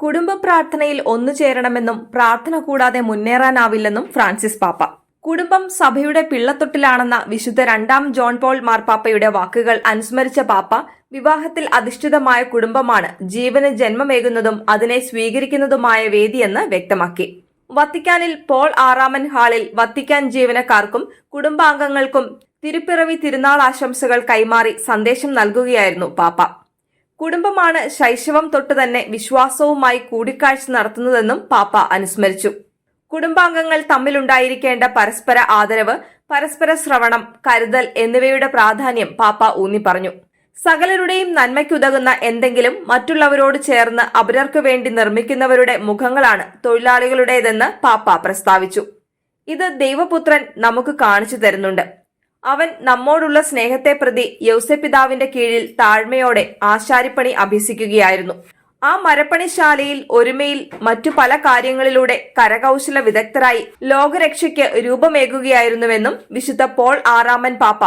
കുടുംബ പ്രാർത്ഥനയിൽ ഒന്നുചേരണമെന്നും പ്രാർത്ഥന കൂടാതെ മുന്നേറാനാവില്ലെന്നും ഫ്രാൻസിസ് പാപ്പ. കുടുംബം സഭയുടെ പിള്ളത്തൊട്ടിലാണെന്ന വിശുദ്ധ 2-ാം ജോൺ പോൾ മാർപ്പാപ്പയുടെ വാക്കുകൾ അനുസ്മരിച്ച പാപ്പ, വിവാഹത്തിൽ അധിഷ്ഠിതമായ കുടുംബമാണ് ജീവന് ജന്മമേകുന്നതും അതിനെ സ്വീകരിക്കുന്നതുമായ വേദിയെന്ന് വ്യക്തമാക്കി. വത്തിക്കാനിൽ പോൾ 6-ാമൻ ഹാളിൽ വത്തിക്കാൻ ജീവനക്കാർക്കും കുടുംബാംഗങ്ങൾക്കും തിരുപ്പിറവി തിരുനാൾ ആശംസകൾ കൈമാറി സന്ദേശം നൽകുകയായിരുന്നു പാപ്പ. കുടുംബമാണ് ശൈശവം തൊട്ട് തന്നെ വിശ്വാസവുമായി കൂടിക്കാഴ്ച നടത്തുന്നതെന്നും പാപ്പ അനുസ്മരിച്ചു. കുടുംബാംഗങ്ങൾ തമ്മിലുണ്ടായിരിക്കേണ്ട പരസ്പര ആദരവ്, പരസ്പര ശ്രവണം, കരുതൽ എന്നിവയുടെ പ്രാധാന്യം പാപ്പ ഊന്നിപ്പറഞ്ഞു. സകലരുടെയും നന്മയ്ക്കുതകുന്ന എന്തെങ്കിലും മറ്റുള്ളവരോട് ചേർന്ന് അവരർക്കു വേണ്ടി നിർമ്മിക്കുന്നവരുടെ മുഖങ്ങളാണ് തൊഴിലാളികളുടേതെന്ന് പാപ്പ പ്രസ്താവിച്ചു. ഇത് ദൈവപുത്രൻ നമുക്ക് കാണിച്ചു തരുന്നുണ്ട്. അവൻ നമ്മോടുള്ള സ്നേഹത്തെ പ്രതി യൗസപിതാവിന്റെ കീഴിൽ താഴ്മയോടെ ആശാരിപ്പണി അഭ്യസിക്കുകയായിരുന്നു. ആ മരപ്പണിശാലയിൽ ഒരുമയിൽ മറ്റു പല കാര്യങ്ങളിലൂടെ കരകൗശല വിദഗ്ധരായി ലോകരക്ഷയ്ക്ക് രൂപമേകുകയായിരുന്നുവെന്നും വിശുദ്ധ പോൾ 6-ാമൻ പാപ്പ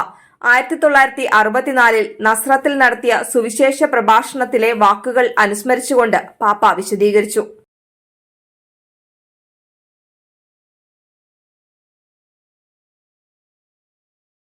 1964 നസ്രത്തിൽ നടത്തിയ സുവിശേഷ പ്രഭാഷണത്തിലെ വാക്കുകൾ അനുസ്മരിച്ചുകൊണ്ട് പാപ്പ വിശദീകരിച്ചു.